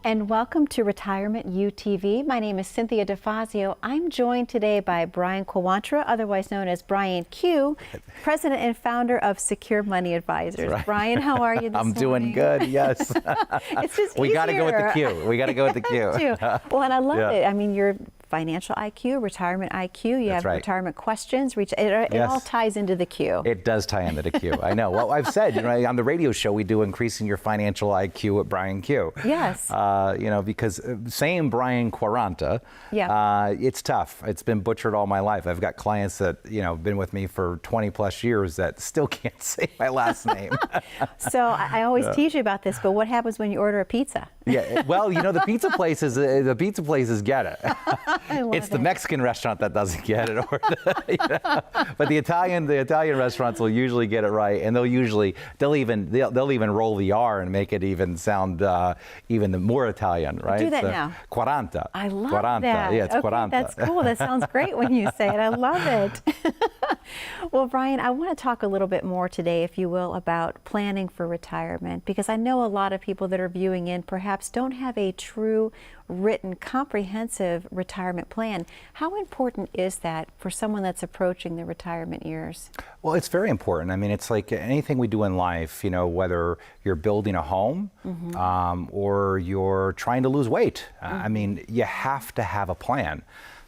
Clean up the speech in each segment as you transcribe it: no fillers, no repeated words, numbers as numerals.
And welcome to Retirement UTV. My name is Cynthia DeFazio. I'm joined today by Brian Quaranta, otherwise known as Brian Q, President and founder of Secure Money Advisors. Right. Brian, how are you this morning? I'm doing good, yes. It's just we got to go with the Q. We got to go with the Q. Well, and I love it. I mean, you're financial IQ, retirement IQ, you have retirement questions. It all ties into the Q. It does tie into the Q. I know. Well, I've said, on the radio show, we do Increasing Your Financial IQ at Brian Q. Yes. Because saying Brian Quaranta, it's tough. It's been butchered all my life. I've got clients that, been with me for 20 plus years that still can't say my last name. So I always tease you about this, but what happens when you order a pizza? Yeah, well, the pizza places get it. It's the Mexican restaurant that doesn't get it, but the Italian restaurants will usually get it right, and they'll even roll the R and make it even sound even more Italian, right? Do that now. Quaranta. I love Quaranta. that. Yeah, it's okay, Quaranta. That's cool. That sounds great when you say it. I love it. Well, Brian, I want to talk a little bit more today, if you will, about planning for retirement, because I know a lot of people that are viewing in perhaps don't have a true, written, comprehensive retirement plan. How important is that for someone that's approaching the retirement years? Well, it's very important. I mean, it's like anything we do in life, whether you're building a home or you're trying to lose weight. I mean, you have to have a plan.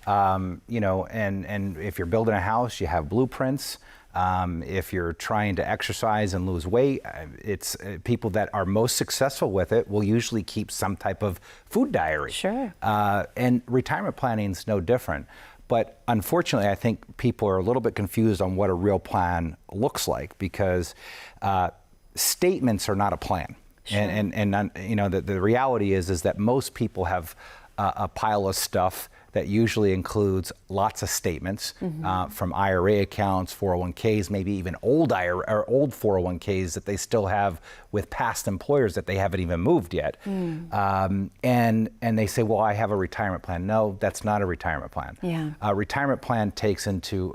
And if you're building a house, you have blueprints. If you're trying to exercise and lose weight, it's people that are most successful with it will usually keep some type of food diary. Sure. And retirement planning is no different. But unfortunately, I think people are a little bit confused on what a real plan looks like, because statements are not a plan. Sure. And the reality is that most people have a pile of stuff that usually includes lots of statements from IRA accounts, 401ks, maybe even old 401ks that they still have with past employers that they haven't even moved yet. And they say, well, I have a retirement plan. No, that's not a retirement plan. Yeah. A retirement plan takes into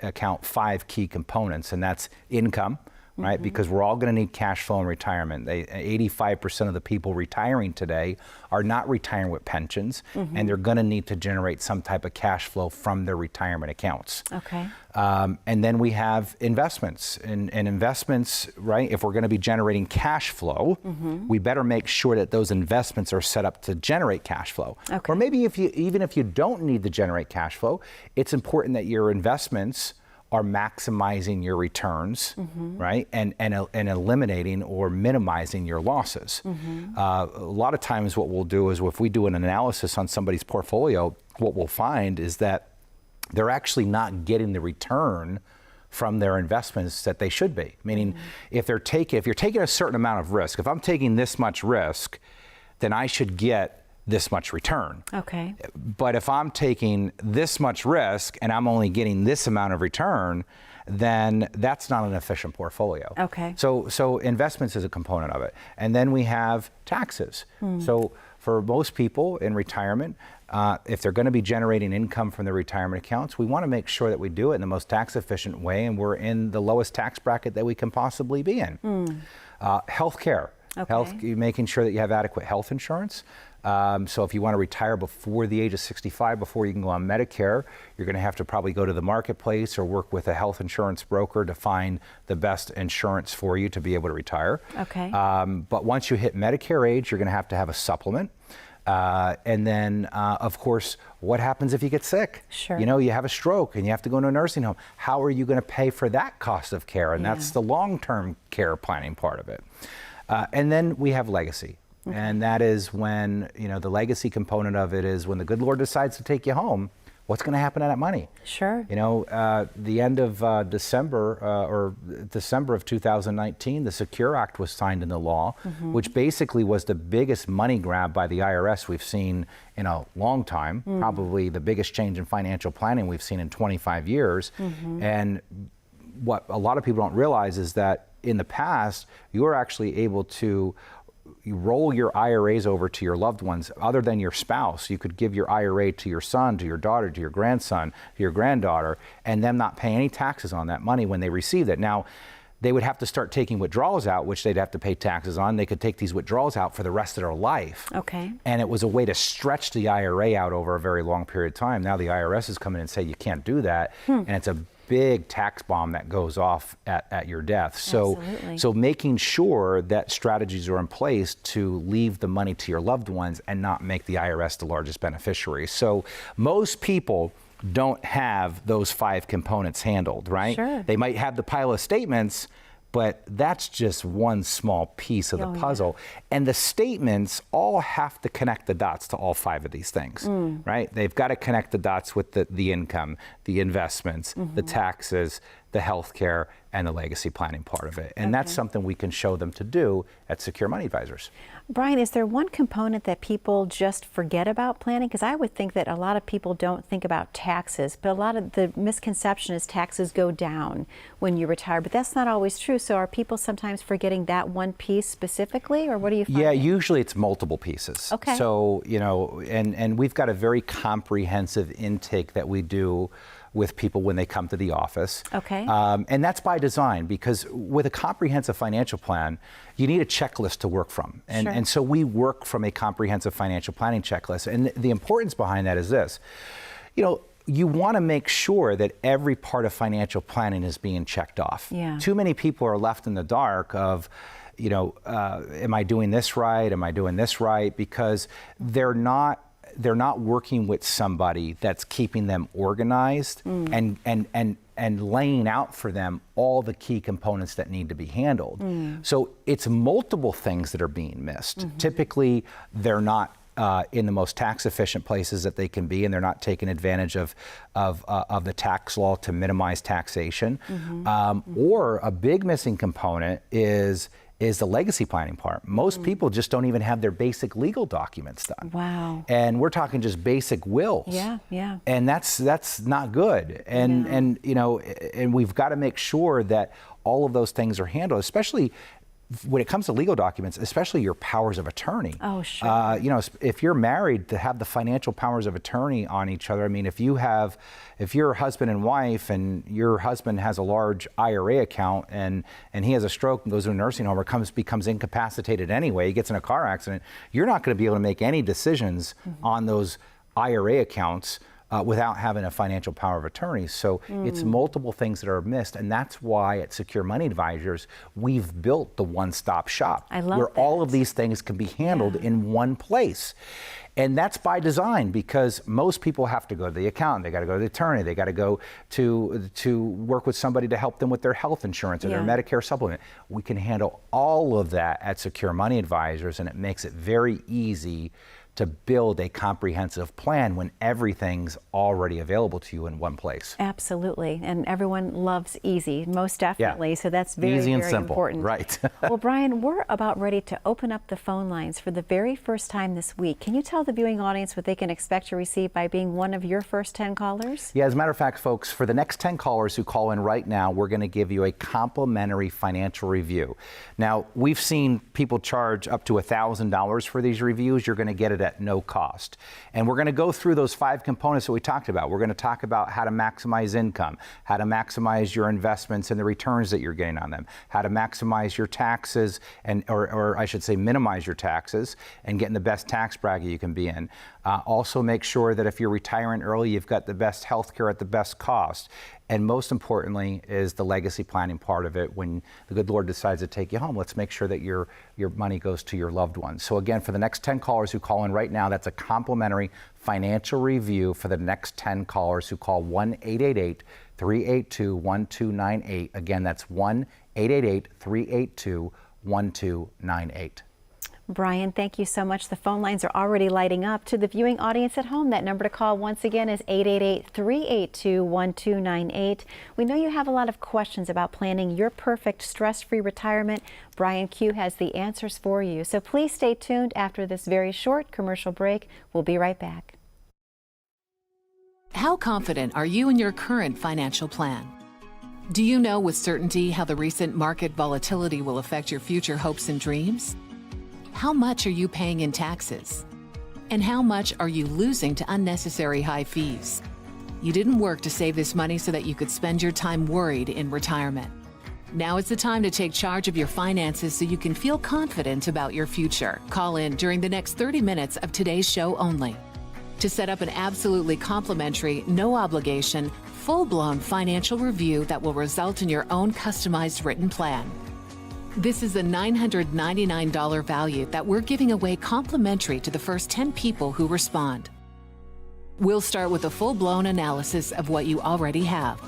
account 5 key components, and that's income. Right, because we're all going to need cash flow in retirement. 85% of the people retiring today are not retiring with pensions, and they're going to need to generate some type of cash flow from their retirement accounts. Okay. And then we have investments, and investments, right? If we're going to be generating cash flow, we better make sure that those investments are set up to generate cash flow. Okay. Or maybe even if you don't need to generate cash flow, it's important that your investments are maximizing your returns, right? And eliminating or minimizing your losses. A lot of times what we'll do is, if we do an analysis on somebody's portfolio, what we'll find is that they're actually not getting the return from their investments that they should be. Meaning, if you're taking a certain amount of risk, if I'm taking this much risk, then I should get this much return. Okay. But if I'm taking this much risk and I'm only getting this amount of return, then that's not an efficient portfolio. Okay. So investments is a component of it. And then we have taxes. So for most people in retirement, if they're going to be generating income from their retirement accounts, we want to make sure that we do it in the most tax efficient way, and we're in the lowest tax bracket that we can possibly be in. Health care. Okay. Making sure that you have adequate health insurance. So if you want to retire before the age of 65, before you can go on Medicare, you're going to have to probably go to the marketplace or work with a health insurance broker to find the best insurance for you to be able to retire. Okay. But once you hit Medicare age, you're going to have a supplement. And then, of course, what happens if you get sick? Sure. You have a stroke and you have to go to a nursing home. How are you going to pay for that cost of care? And that's the long-term care planning part of it. And then we have legacy. Okay. And that is when, the legacy component of it is when the good Lord decides to take you home, what's going to happen to that money? Sure. The end of December of 2019, the Secure Act was signed into law, which basically was the biggest money grab by the IRS we've seen in a long time, probably the biggest change in financial planning we've seen in 25 years. And what a lot of people don't realize is that in the past, you were actually able to roll your IRAs over to your loved ones other than your spouse. You could give your IRA to your son, to your daughter, to your grandson, to your granddaughter, and them not pay any taxes on that money when they received it. Now, they would have to start taking withdrawals out, which they'd have to pay taxes on. They could take these withdrawals out for the rest of their life. Okay. And it was a way to stretch the IRA out over a very long period of time. Now the IRS is coming in and say you can't do that. And it's a big tax bomb that goes off at your death. So making sure that strategies are in place to leave the money to your loved ones and not make the IRS the largest beneficiary. So most people don't have those 5 components handled, right? Sure. They might have the pile of statements, but that's just one small piece of the puzzle. And the statements all have to connect the dots to all 5 of these things, right? They've got to connect the dots with the income, the investments, the taxes, the healthcare, and the legacy planning part of it. And that's something we can show them to do at Secure Money Advisors. Brian, is there one component that people just forget about planning? Because I would think that a lot of people don't think about taxes, but a lot of the misconception is taxes go down when you retire, but that's not always true. So are people sometimes forgetting that one piece specifically, or what do you find? Yeah, usually it's multiple pieces. Okay. So, you know, and we've got a very comprehensive intake that we do with people when they come to the office. Okay. And that's by design, because with a comprehensive financial plan, you need a checklist to work from. And so we work from a comprehensive financial planning checklist. And the importance behind that is this. You know, you want to make sure that every part of financial planning is being checked off. Yeah. Too many people are left in the dark of, you know, am I doing this right? Am I doing this right? Because they're not working with somebody that's keeping them organized and laying out for them all the key components that need to be handled. So it's multiple things that are being missed. Typically, they're not in the most tax efficient places that they can be, and they're not taking advantage of the tax law to minimize taxation. Or a big missing component is the legacy planning part. Most people just don't even have their basic legal documents done. Wow. And we're talking just basic wills. Yeah, yeah. And that's not good. And you know, and we've got to make sure that all of those things are handled, especially when it comes to legal documents, especially your powers of attorney. Oh, sure. You know, if you're married, to have the financial powers of attorney on each other. I mean, if you're husband and wife and your husband has a large IRA account and he has a stroke and goes to a nursing home or becomes incapacitated anyway, he gets in a car accident, you're not going to be able to make any decisions on those IRA accounts without having a financial power of attorney. So it's multiple things that are missed, and that's why at Secure Money Advisors, we've built the one-stop shop. I love where that. all of these things can be handled in one place. And that's by design, because most people have to go to the accountant, they got to go to the attorney, they got to go to work with somebody to help them with their health insurance or their Medicare supplement. We can handle all of that at Secure Money Advisors, and it makes it very easy to build a comprehensive plan when everything's already available to you in one place. Absolutely, and everyone loves easy, most definitely. Yeah. So that's very, easy and very simple. Important. Right. Well, Brian, we're about ready to open up the phone lines for the very first time this week. Can you tell the viewing audience what they can expect to receive by being one of your first 10 callers? Yeah, as a matter of fact, folks, for the next 10 callers who call in right now, we're going to give you a complimentary financial review. Now, we've seen people charge up to $1,000 for these reviews. You're going to get it at no cost. And we're going to go through those 5 components that we talked about. We're going to talk about how to maximize income, how to maximize your investments and the returns that you're getting on them, how to maximize your taxes or I should say minimize your taxes and getting the best tax bracket you can be in. Also make sure that if you're retiring early, you've got the best health care at the best cost. And most importantly is the legacy planning part of it. When the good Lord decides to take you home, let's make sure that your money goes to your loved ones. So again, for the next 10 callers who call in right now, that's a complimentary financial review for the next 10 callers who call 1-888-382-1298. Again, that's 1-888-382-1298. Brian, thank you so much. The phone lines are already lighting up. To the viewing audience at home, that number to call once again is 888-382-1298. We know you have a lot of questions about planning your perfect stress-free retirement. Brian Q has the answers for you. So please stay tuned after this very short commercial break. We'll be right back. How confident are you in your current financial plan? Do you know with certainty how the recent market volatility will affect your future hopes and dreams? How much are you paying in taxes? And how much are you losing to unnecessary high fees? You didn't work to save this money so that you could spend your time worried in retirement. Now is the time to take charge of your finances so you can feel confident about your future. Call in during the next 30 minutes of today's show only to set up an absolutely complimentary, no obligation, full-blown financial review that will result in your own customized written plan. This is a $999 value that we're giving away complimentary to the first 10 people who respond. We'll start with a full-blown analysis of what you already have,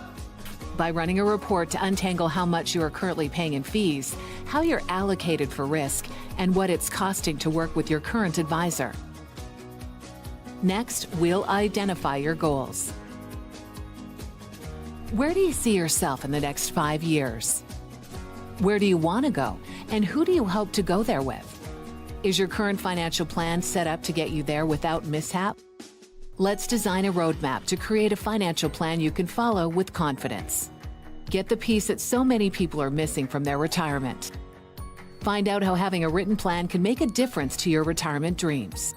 by running a report to untangle how much you are currently paying in fees, how you're allocated for risk, and what it's costing to work with your current advisor. Next, we'll identify your goals. Where do you see yourself in the next 5 years? Where do you want to go, and who do you hope to go there with? Is your current financial plan set up to get you there without mishap? Let's design a roadmap to create a financial plan you can follow with confidence. Get the piece that so many people are missing from their retirement. Find out how having a written plan can make a difference to your retirement dreams.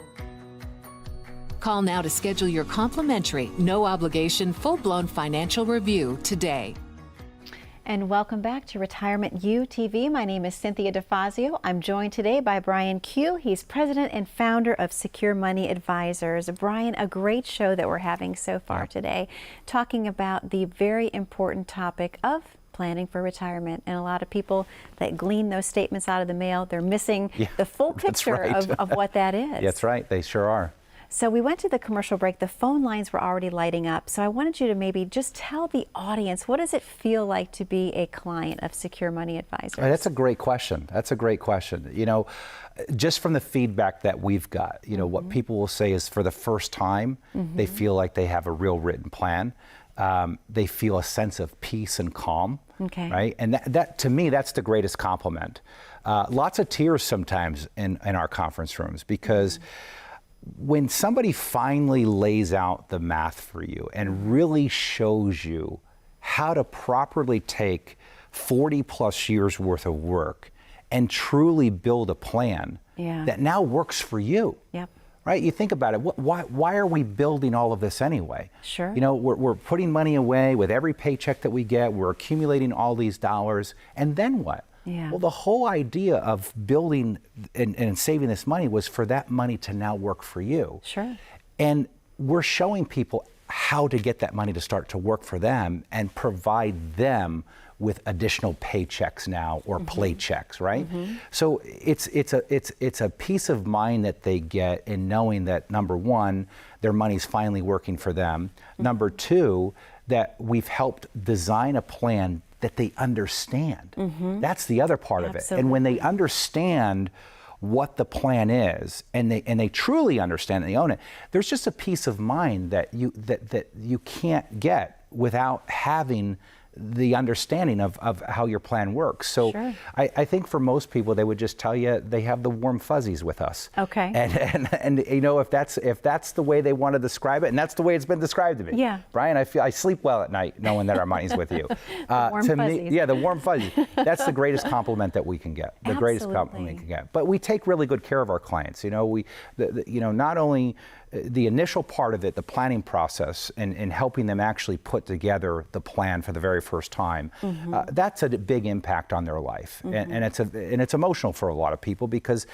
Call now to schedule your complimentary, no obligation, full-blown financial review today. And welcome back to Retirement U TV. My name is Cynthia DeFazio. I'm joined today by Brian Q. He's president and founder of Secure Money Advisors. Brian, a great show that we're having so far today, talking about the very important topic of planning for retirement. And a lot of people that glean those statements out of the mail, they're missing the full picture of what that is. That's right, they sure are. So we went to the commercial break. The phone lines were already lighting up. So I wanted you to maybe just tell the audience, what does it feel like to be a client of Secure Money Advisors? That's a great question. That's a great question. You know, just from the feedback that we've got, you know, what people will say is for the first time, they feel like they have a real written plan. They feel a sense of peace and calm, right? And that to me, that's the greatest compliment. Lots of tears sometimes in our conference rooms because when somebody finally lays out the math for you and really shows you how to properly take 40 plus years worth of work and truly build a plan that now works for you. Right? You think about it. Why are we building all of this anyway? Sure. You know, we're putting money away with every paycheck that we get. We're accumulating all these dollars. And then what? Well, the whole idea of building and saving this money was for that money to now work for you. Sure. And we're showing people how to get that money to start to work for them and provide them with additional paychecks now or paychecks, right? So it's a peace of mind that they get in knowing that, number one, their money's finally working for them. Number two, that we've helped design a plan that they understand. That's the other part of it. And when they understand what the plan is, and they truly understand and they own it, there's just a peace of mind that you can't get without having the understanding of how your plan works. So I think for most people, they would just tell you they have the warm fuzzies with us. Okay. And you know, if that's the way they want to describe it, and that's the way it's been described to me. Yeah. Brian, I sleep well at night knowing that our money's with you. The warm fuzzies. Me, the warm fuzzies. That's the greatest compliment that we can get. The greatest compliment we can get. But we take really good care of our clients. You know, not only the initial part of it, the planning process, and helping them actually put together the plan for the very first time, that's a big impact on their life, and it's emotional for a lot of people because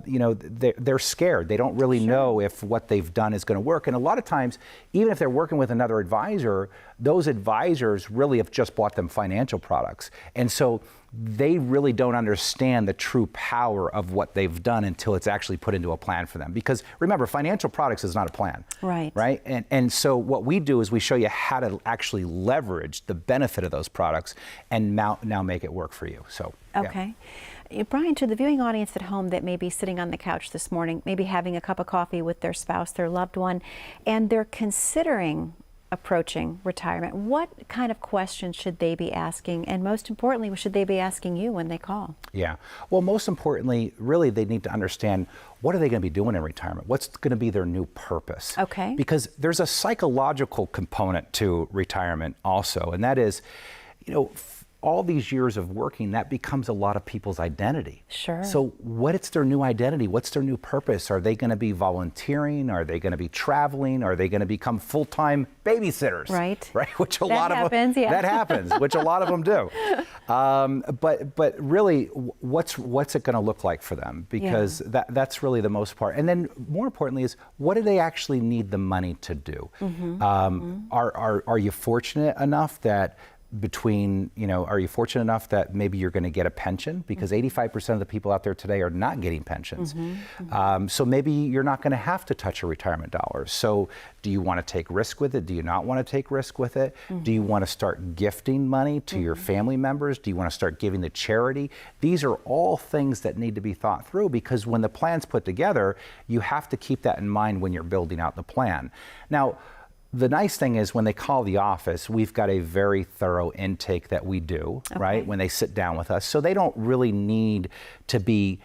you know, they're scared. They don't really know if what they've done is going to work, and a lot of times, even if they're working with another advisor, those advisors really have just bought them financial products, and so they really don't understand the true power of what they've done until it's actually put into a plan for them. Because remember, financial products is not a plan. Right? And so what we do is we show you how to actually leverage the benefit of those products and now make it work for you. So, okay. Brian, to the viewing audience at home that may be sitting on the couch this morning, maybe having a cup of coffee with their spouse, their loved one, and they're considering approaching retirement, what kind of questions should they be asking? And most importantly, should they be asking you when they call? Yeah. Well, most importantly, really, they need to understand, what are they going to be doing in retirement? What's going to be their new purpose? Okay. Because there's a psychological component to retirement also, and that is, you know, all these years of working, that becomes a lot of people's identity. Sure. So what's their new identity? What's their new purpose? Are they going to be volunteering? Are they going to be traveling? Are they going to become full-time babysitters? Right. Right. Which a That lot happens, of them, yeah. that happens, which a lot of them do. But really, what's it going to look like for them? Because that's really the most part. And then more importantly is, what do they actually need the money to do? Are you fortunate enough that are you fortunate enough that maybe you're going to get a pension? Because 85% of the people out there today are not getting pensions. So maybe you're not going to have to touch your retirement dollars. So do you want to take risk with it? Do you not want to take risk with it? Do you want to start gifting money to your family members? Do you want to start giving to charity? These are all things that need to be thought through, because when the plan's put together, you have to keep that in mind when you're building out the plan. Now, the nice thing is, when they call the office, we've got a very thorough intake that we do, right, when they sit down with us. So they don't really need to be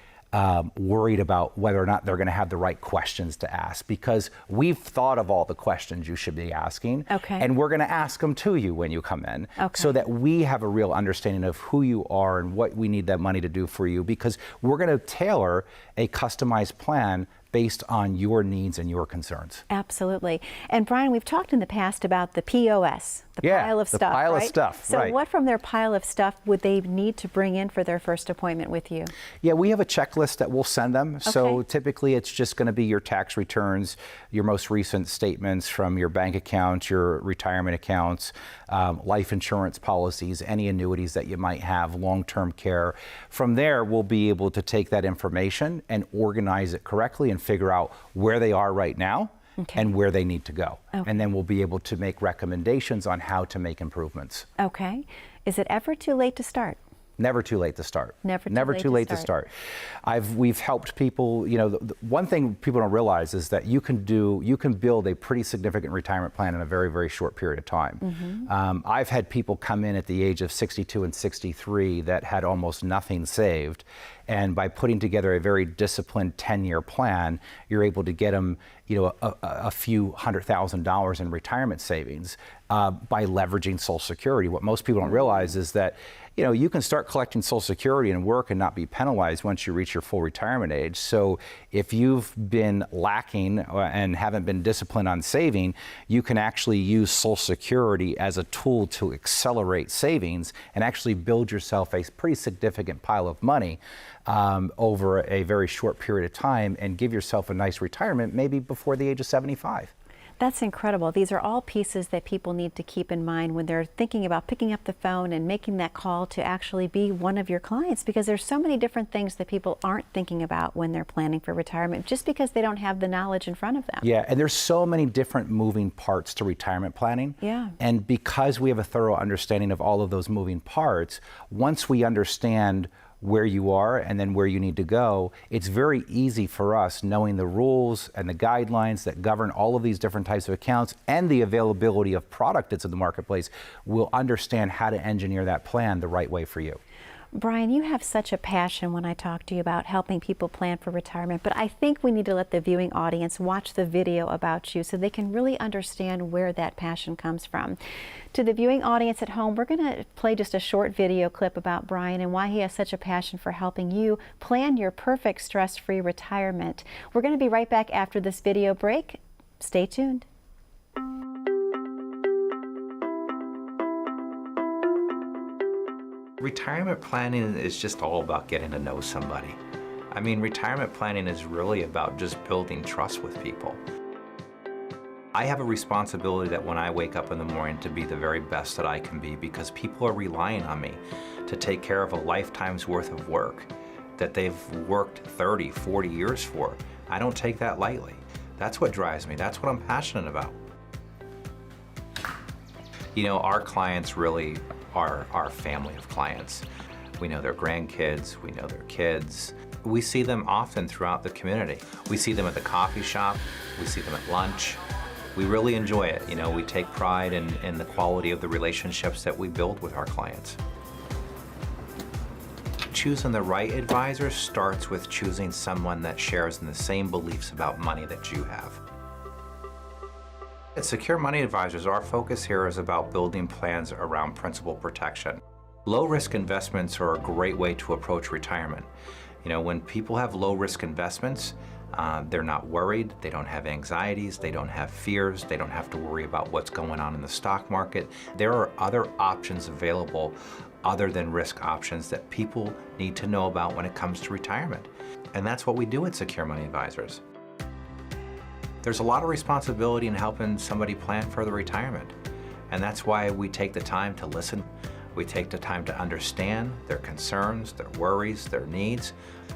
worried about whether or not they're going to have the right questions to ask, because we've thought of all the questions you should be asking, and we're going to ask them to you when you come in, so that we have a real understanding of who you are and what we need that money to do for you, because we're going to tailor a customized plan based on your needs and your concerns. Absolutely. And Brian, we've talked in the past about the POS, the pile of stuff, the pile right? of stuff, So right. what from their pile of stuff would they need to bring in for their first appointment with you? Yeah, we have a checklist that we'll send them. So typically it's just going to be your tax returns, your most recent statements from your bank accounts, your retirement accounts, life insurance policies, any annuities that you might have, long-term care. From there, we'll be able to take that information and organize it correctly and figure out where they are right now and where they need to go. And then we'll be able to make recommendations on how to make improvements. Okay. Is it ever too late to start? Never too late to start. Never too late to start. We've helped people. You know, the one thing people don't realize is that you can build a pretty significant retirement plan in a very, very short period of time. I've had people come in at the age of 62 and 63 that had almost nothing saved, and by putting together a very disciplined 10-year plan, you're able to get them, you know, a few $100,000 in retirement savings by leveraging Social Security. What most people don't realize is that, you know, you can start collecting Social Security and work and not be penalized once you reach your full retirement age. So if you've been lacking and haven't been disciplined on saving, you can actually use Social Security as a tool to accelerate savings and actually build yourself a pretty significant pile of money over a very short period of time, and give yourself a nice retirement maybe before the age of 75. That's incredible. These are all pieces that people need to keep in mind when they're thinking about picking up the phone and making that call to actually be one of your clients, because there's so many different things that people aren't thinking about when they're planning for retirement, just because they don't have the knowledge in front of them. Yeah, and there's so many different moving parts to retirement planning. Yeah. And because we have a thorough understanding of all of those moving parts, once we understand where you are and then where you need to go, it's very easy for us, knowing the rules and the guidelines that govern all of these different types of accounts and the availability of product that's in the marketplace, we'll understand how to engineer that plan the right way for you. Brian, you have such a passion when I talk to you about helping people plan for retirement, but I think we need to let the viewing audience watch the video about you so they can really understand where that passion comes from. To the viewing audience at home, we're going to play just a short video clip about Brian and why he has such a passion for helping you plan your perfect stress-free retirement. We're going to be right back after this video break. Stay tuned. Retirement planning is just all about getting to know somebody. I mean, retirement planning is really about just building trust with people. I have a responsibility that when I wake up in the morning to be the very best that I can be, because people are relying on me to take care of a lifetime's worth of work that they've worked 30, 40 years for. I don't take that lightly. That's what drives me. That's what I'm passionate about. You know, our clients really are our family of clients. We know their grandkids, we know their kids. We see them often throughout the community. We see them at the coffee shop, we see them at lunch. We really enjoy it. You know, we take pride in the quality of the relationships that we build with our clients. Choosing the right advisor starts with choosing someone that shares in the same beliefs about money that you have. At Secure Money Advisors, our focus here is about building plans around principal protection. Low-risk investments are a great way to approach retirement. You know, when people have low-risk investments, they're not worried, they don't have anxieties, they don't have fears, they don't have to worry about what's going on in the stock market. There are other options available other than risk options that people need to know about when it comes to retirement. And that's what we do at Secure Money Advisors. There's a lot of responsibility in helping somebody plan for their retirement. And that's why we take the time to listen. We take the time to understand their concerns, their worries, their needs,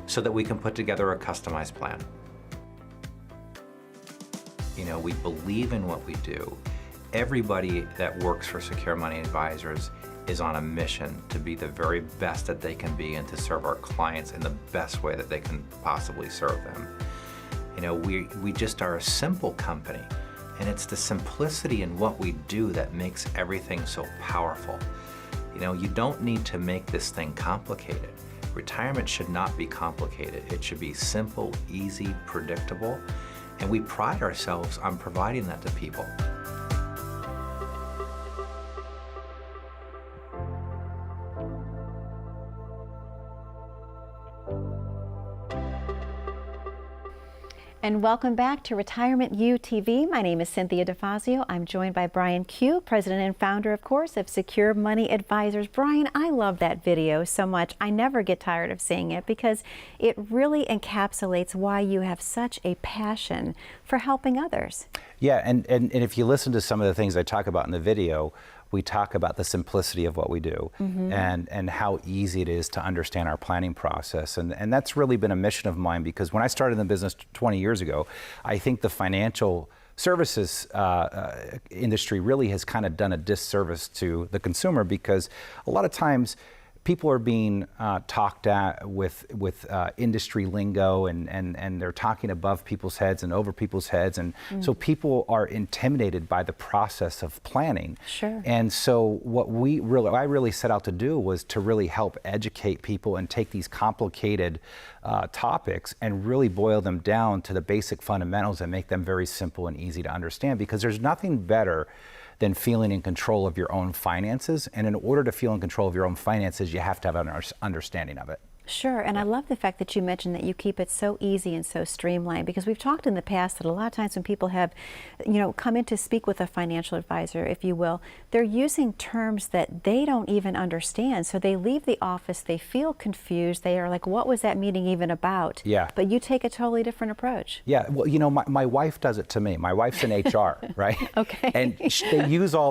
so that we can put together a customized plan. You know, we believe in what we do. Everybody that works for Secure Money Advisors is on a mission to be the very best that they can be and to serve our clients in the best way that they can possibly serve them. You know, we just are a simple company, and it's the simplicity in what we do that makes everything so powerful. You know, you don't need to make this thing complicated. Retirement should not be complicated. It should be simple, easy, predictable, and we pride ourselves on providing that to people. And welcome back to Retirement U TV. My name is Cynthia DeFazio. I'm joined by Brian Q, president and founder, of course, of Secure Money Advisors. Brian, I love that video so much. I never get tired of seeing it because it really encapsulates why you have such a passion for helping others. Yeah, and if you listen to some of the things I talk about in the video, we talk about the simplicity of what we do and how easy it is to understand our planning process. And that's really been a mission of mine, because when I started in the business 20 years ago, I think the financial services industry really has kind of done a disservice to the consumer, because a lot of times people are being talked at with industry lingo, and they're talking above people's heads and over people's heads, and so people are intimidated by the process of planning. Sure. And so what I really set out to do was to really help educate people and take these complicated topics and really boil them down to the basic fundamentals and make them very simple and easy to understand, because there's nothing better than feeling in control of your own finances. And in order to feel in control of your own finances, you have to have an understanding of it. Sure, and I love the fact that you mentioned that you keep it so easy and so streamlined, because we've talked in the past that a lot of times when people have, come in to speak with a financial advisor, if you will, they're using terms that they don't even understand. So they leave the office, they feel confused, they are like, what was that meeting even about? Yeah. But you take a totally different approach. Yeah, well, my wife does it to me. My wife's in HR, right? Okay. And they use all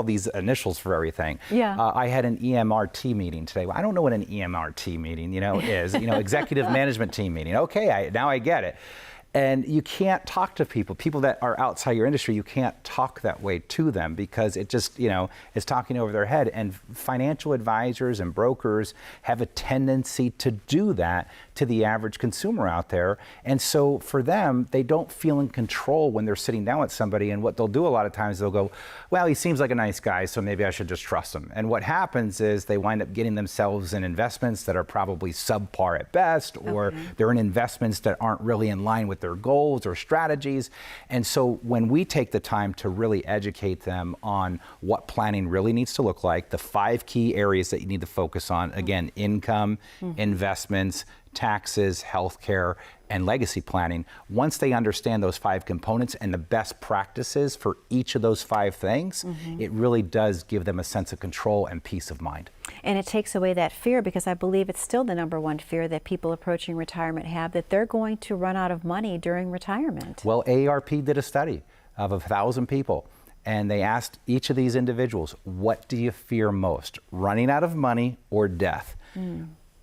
these initials for everything. Yeah. I had an EMRT meeting today. I don't know what an EMRT meeting, is, executive management team meeting. Okay, now I get it. And you can't talk to people that are outside your industry. You can't talk that way to them, because it just, is talking over their head. And financial advisors and brokers have a tendency to do that to the average consumer out there. And so for them, they don't feel in control when they're sitting down with somebody. And what they'll do a lot of times, they'll go, well, he seems like a nice guy, so maybe I should just trust him. And what happens is they wind up getting themselves in investments that are probably subpar at best, or they're in investments that aren't really in line with their goals or strategies. And so when we take the time to really educate them on what planning really needs to look like, the 5 key areas that you need to focus on, again, income, investments, taxes, healthcare, and legacy planning. Once they understand those 5 components and the best practices for each of those 5 things, it really does give them a sense of control and peace of mind. And it takes away that fear, because I believe it's still the #1 fear that people approaching retirement have, that they're going to run out of money during retirement. Well, AARP did a study of 1,000 people, and they asked each of these individuals, what do you fear most, running out of money or death?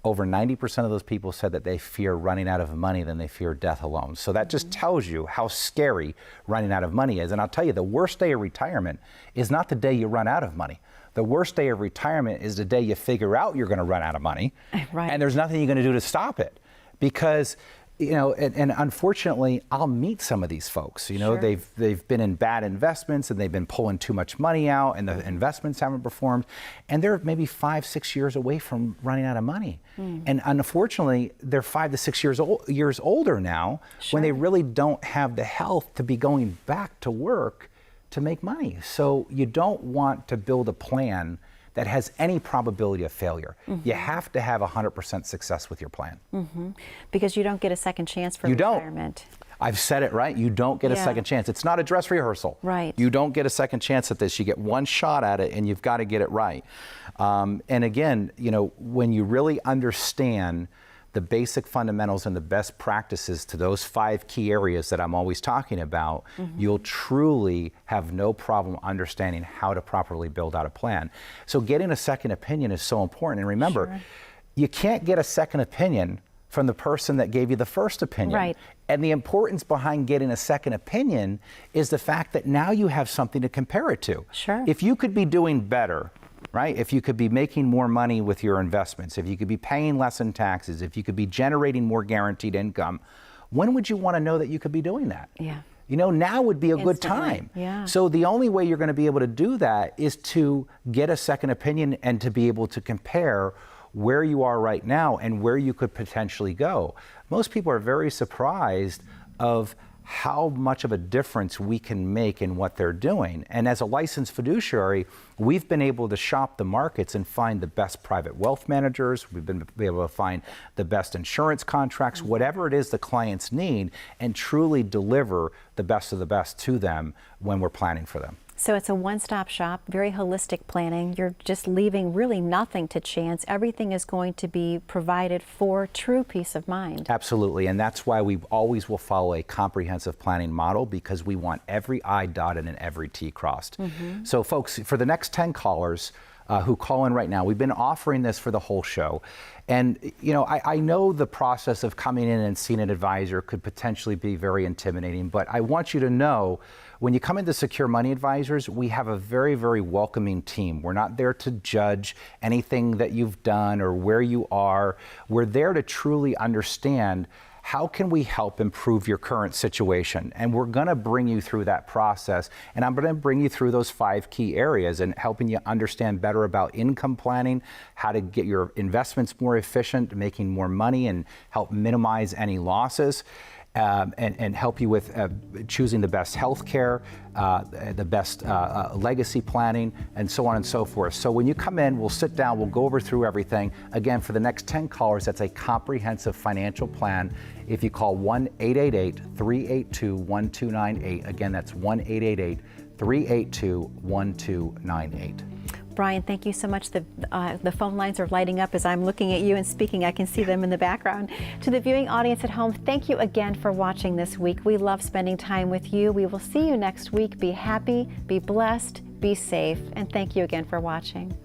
Over 90% of those people said that they fear running out of money than they fear death alone. So that just tells you how scary running out of money is. And I'll tell you, the worst day of retirement is not the day you run out of money. The worst day of retirement is the day you figure out you're going to run out of money, and there's nothing you're going to do to stop it. Because and unfortunately, I'll meet some of these folks. They've been in bad investments, and they've been pulling too much money out, and the investments haven't performed, and they're maybe 5-6 years away from running out of money. And unfortunately, they're 5 to 6 years older now, when they really don't have the health to be going back to work to make money. So you don't want to build a plan that has any probability of failure. You have to have 100% success with your plan. Because you don't get a second chance for You retirement. don't. I've said it right. You don't get a second chance. It's not a dress rehearsal. Right. You don't get a second chance at this. You get one shot at it, and you've got to get it right. And again, you know, when you really understand the basic fundamentals and the best practices to those 5 key areas that I'm always talking about, you'll truly have no problem understanding how to properly build out a plan. So getting a second opinion is so important. And remember, you can't get a second opinion from the person that gave you the first opinion. Right. And the importance behind getting a second opinion is the fact that now you have something to compare it to. Sure. If you could be doing better, right? If you could be making more money with your investments, if you could be paying less in taxes, if you could be generating more guaranteed income, when would you want to know that you could be doing that? Yeah. You know, now would be a good Instantly. time. Yeah. So the only way you're going to be able to do that is to get a second opinion and to be able to compare where you are right now and where you could potentially go. Most people are very surprised of how much of a difference we can make in what they're doing. And as a licensed fiduciary, we've been able to shop the markets and find the best private wealth managers. We've been able to find the best insurance contracts, whatever it is the clients need, and truly deliver the best of the best to them when we're planning for them. So it's a one-stop shop, very holistic planning. You're just leaving really nothing to chance. Everything is going to be provided for true peace of mind. Absolutely, and that's why we always will follow a comprehensive planning model, because we want every I dotted and every T crossed. So folks, for the next 10 callers who call in right now, we've been offering this for the whole show. And you know, I know the process of coming in and seeing an advisor could potentially be very intimidating, but I want you to know, when you come into Secure Money Advisors, we have a very, very welcoming team. We're not there to judge anything that you've done or where you are. We're there to truly understand, how can we help improve your current situation? And we're gonna bring you through that process. And I'm gonna bring you through those 5 key areas and helping you understand better about income planning, how to get your investments more efficient, making more money, and help minimize any losses. And help you with choosing the best health care, the best legacy planning, and so on and so forth. So when you come in, we'll sit down, we'll go over through everything. Again, for the next 10 callers, that's a comprehensive financial plan. If you call 1-888-382-1298, again, that's 1-888-382-1298. Brian, thank you so much. The phone lines are lighting up as I'm looking at you and speaking. I can see them in the background. To the viewing audience at home, thank you again for watching this week. We love spending time with you. We will see you next week. Be happy, be blessed, be safe, and thank you again for watching.